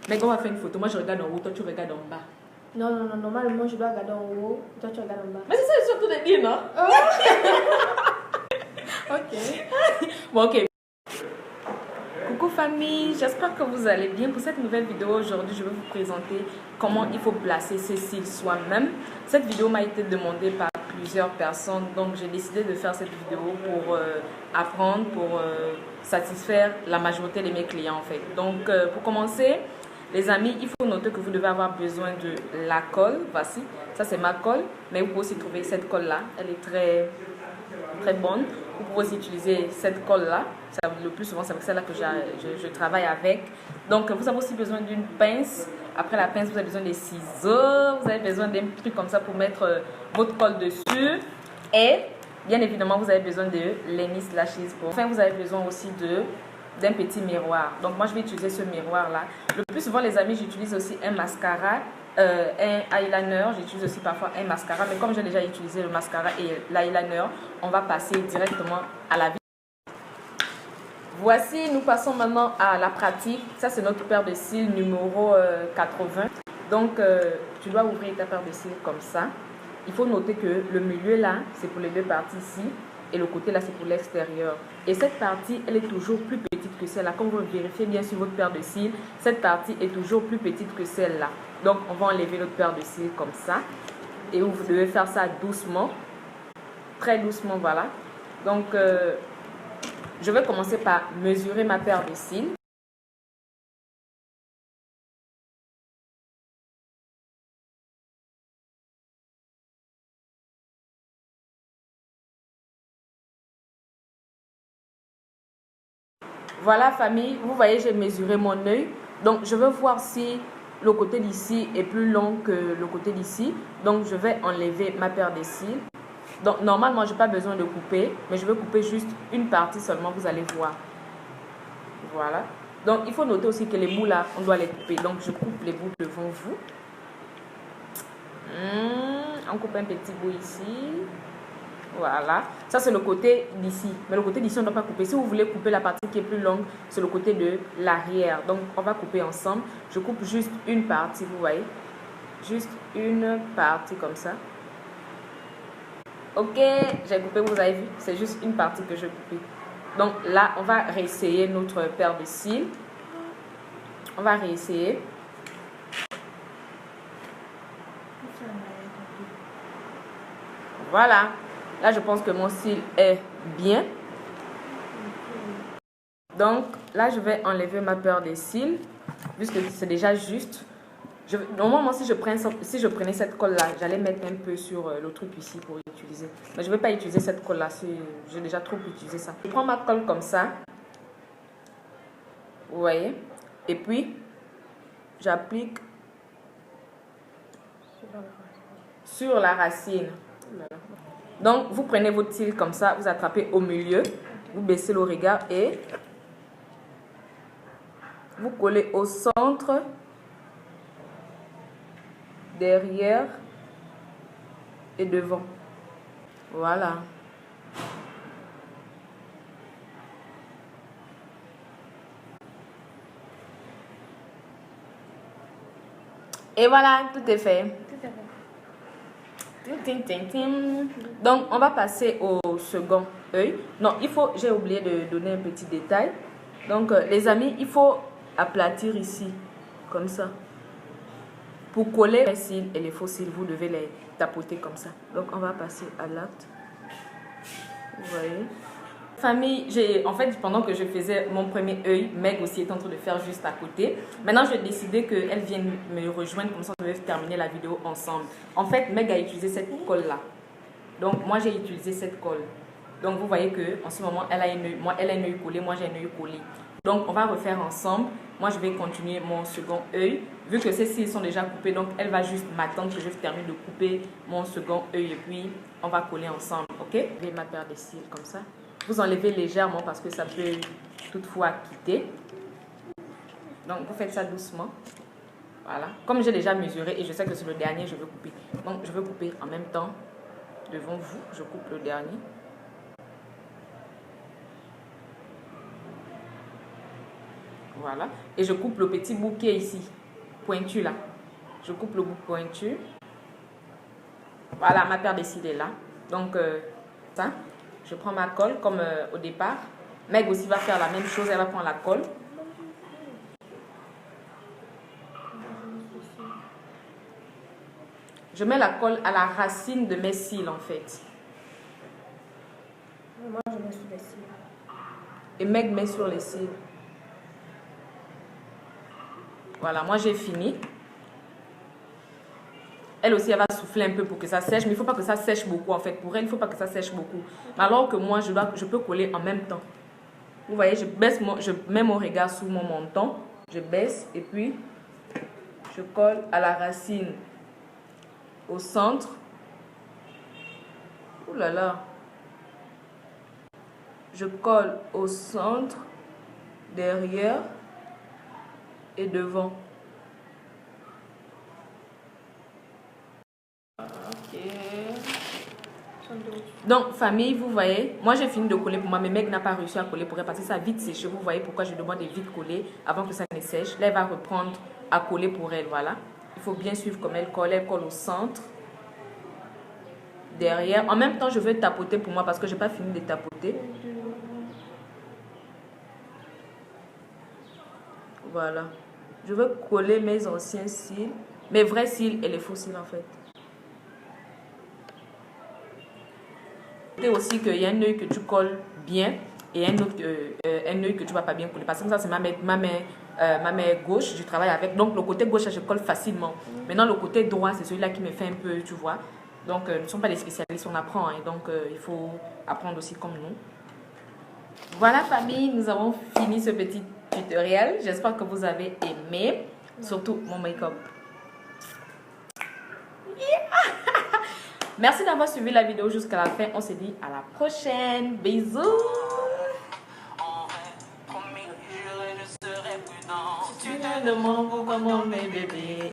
Mais on va faire une photo. Moi, je regarde en haut, toi, tu regardes en bas. Non, non, non, normalement, je dois regarder en haut, toi, tu regardes en bas. Mais c'est ça, surtout de dire, non? Ok. Bon, ok. Coucou famille, j'espère que vous allez bien. Pour cette nouvelle vidéo aujourd'hui, je vais vous présenter comment il faut placer ses cils soi-même. Cette vidéo m'a été demandée par plusieurs personnes, donc j'ai décidé de faire cette vidéo pour apprendre, pour satisfaire la majorité de mes clients en fait. Donc pour commencer, les amis, il faut noter que vous devez avoir besoin de la colle. Voici, ça c'est ma colle, mais vous pouvez aussi trouver cette colle là, elle est très bonne. Vous pouvez aussi utiliser cette colle là, le plus souvent c'est avec celle-là que je travaille avec. Donc vous avez aussi besoin d'une pince. Après la pince, vous avez besoin des ciseaux, vous avez besoin d'un truc comme ça pour mettre votre colle dessus. Et bien évidemment, vous avez besoin de Lenny Lashes. Enfin, vous avez besoin aussi d'un petit miroir. Donc moi je vais utiliser ce miroir là. Le plus souvent les amis, j'utilise aussi un mascara, un eyeliner. J'utilise aussi parfois un mascara, mais comme j'ai déjà utilisé le mascara et l'eyeliner, on va passer directement à la vie. Voici, nous passons maintenant à la pratique. Ça c'est notre paire de cils numéro 80. Donc tu dois ouvrir ta paire de cils comme ça. Il faut noter que le milieu là, c'est pour les deux parties ici. Et le côté là, c'est pour l'extérieur. Et cette partie, elle est toujours plus petite que celle-là. Comme vous vérifiez bien sur votre paire de cils, cette partie est toujours plus petite que celle-là. Donc, on va enlever notre paire de cils comme ça. Et vous devez faire ça doucement. Très doucement, voilà. Donc, je vais commencer par mesurer ma paire de cils. Voilà famille, vous voyez j'ai mesuré mon œil. Donc je veux voir si le côté d'ici est plus long que le côté d'ici. Donc je vais enlever ma paire de cils. Donc normalement je n'ai pas besoin de couper, mais je vais couper juste une partie seulement, vous allez voir. Voilà. Donc il faut noter aussi que les bouts là, on doit les couper. Donc je coupe les bouts devant vous. On coupe un petit bout ici. Voilà, ça c'est le côté d'ici. Mais le côté d'ici, on ne doit pas couper. Si vous voulez couper la partie qui est plus longue, c'est le côté de l'arrière. Donc, on va couper ensemble. Je coupe juste une partie, vous voyez. Juste une partie comme ça. Ok, j'ai coupé, vous avez vu. C'est juste une partie que je coupe. Donc là, on va réessayer notre paire de cils. On va réessayer. Voilà. Là, je pense que mon cil est bien. Donc, là, je vais enlever ma paire de cils, puisque c'est déjà juste. Normalement, si je prenais cette colle-là, j'allais mettre un peu sur le truc ici pour utiliser. Mais je ne vais pas utiliser cette colle-là, j'ai déjà trop utilisé ça. Je prends ma colle comme ça. Vous voyez? Et puis, j'applique sur la racine. Donc, vous prenez votre cil comme ça, vous attrapez au milieu, vous baissez le regard et vous collez au centre, derrière et devant. Voilà. Et voilà, tout est fait. Donc, on va passer au second œil. Non, j'ai oublié de donner un petit détail. Donc, les amis, il faut aplatir ici, comme ça. Pour coller les cils et les faux cils, vous devez les tapoter comme ça. Donc, on va passer à l'acte. Vous voyez? Famille, en fait, pendant que je faisais mon premier œil, Meg aussi est en train de faire juste à côté. Maintenant, j'ai décidé qu'elle vienne me rejoindre, comme ça on devait terminer la vidéo ensemble. En fait, Meg a utilisé cette colle-là. Donc, moi, j'ai utilisé cette colle. Donc, vous voyez qu'en ce moment, elle a un œil collé, moi, j'ai un œil collé. Donc, on va refaire ensemble. Moi, je vais continuer mon second œil. Vu que ces cils sont déjà coupés, donc elle va juste m'attendre que je termine de couper mon second œil et puis on va coller ensemble, ok? Je vais ma paire de cils comme ça. Vous enlevez légèrement parce que ça peut toutefois quitter. Donc, vous faites ça doucement. Voilà. Comme j'ai déjà mesuré et je sais que c'est le dernier, je veux couper. Donc, je veux couper en même temps devant vous. Je coupe le dernier. Voilà. Et je coupe le petit bout qui est ici, pointu là. Je coupe le bout pointu. Voilà, ma paire de cils est là. Donc, ça, je prends ma colle comme au départ. Meg aussi va faire la même chose, elle va prendre la colle. Je mets la colle à la racine de mes cils en fait. Moi, je mets sur les cils. Et Meg met sur les cils. Voilà, moi j'ai fini. Elle aussi, elle va souffler un peu pour que ça sèche, mais il ne faut pas que ça sèche beaucoup en fait. Pour elle, il ne faut pas que ça sèche beaucoup. Alors que moi, je peux coller en même temps. Vous voyez, je mets mon regard sous mon menton, je baisse et puis je colle à la racine, au centre. Ouh là là. Je colle au centre, derrière et devant. Ok. Donc, famille, vous voyez, moi j'ai fini de coller pour moi, mais Meg n'a pas réussi à coller pour elle parce que ça a vite séché. Vous voyez pourquoi je demande de vite coller avant que ça ne sèche. Là, elle va reprendre à coller pour elle, voilà. Il faut bien suivre comme elle colle au centre, derrière. En même temps, je veux tapoter pour moi parce que je n'ai pas fini de tapoter. Voilà. Je veux coller mes anciens cils, mes vrais cils et les faux cils en fait. Aussi qu'il y a un œil que tu colles bien et un œil que tu ne vas pas bien coller. Parce que ça, c'est ma main gauche, je travaille avec. Donc, le côté gauche, je colle facilement. Maintenant, le côté droit, c'est celui-là qui me fait un peu, tu vois. Donc, nous ne sommes pas des spécialistes, on apprend. Hein, donc, il faut apprendre aussi comme nous. Voilà, famille, nous avons fini ce petit tutoriel. J'espère que vous avez aimé. Surtout mon make-up. Merci d'avoir suivi la vidéo jusqu'à la fin. On se dit à la prochaine. Bisous. Tu ne demandes pas comment mes bébés.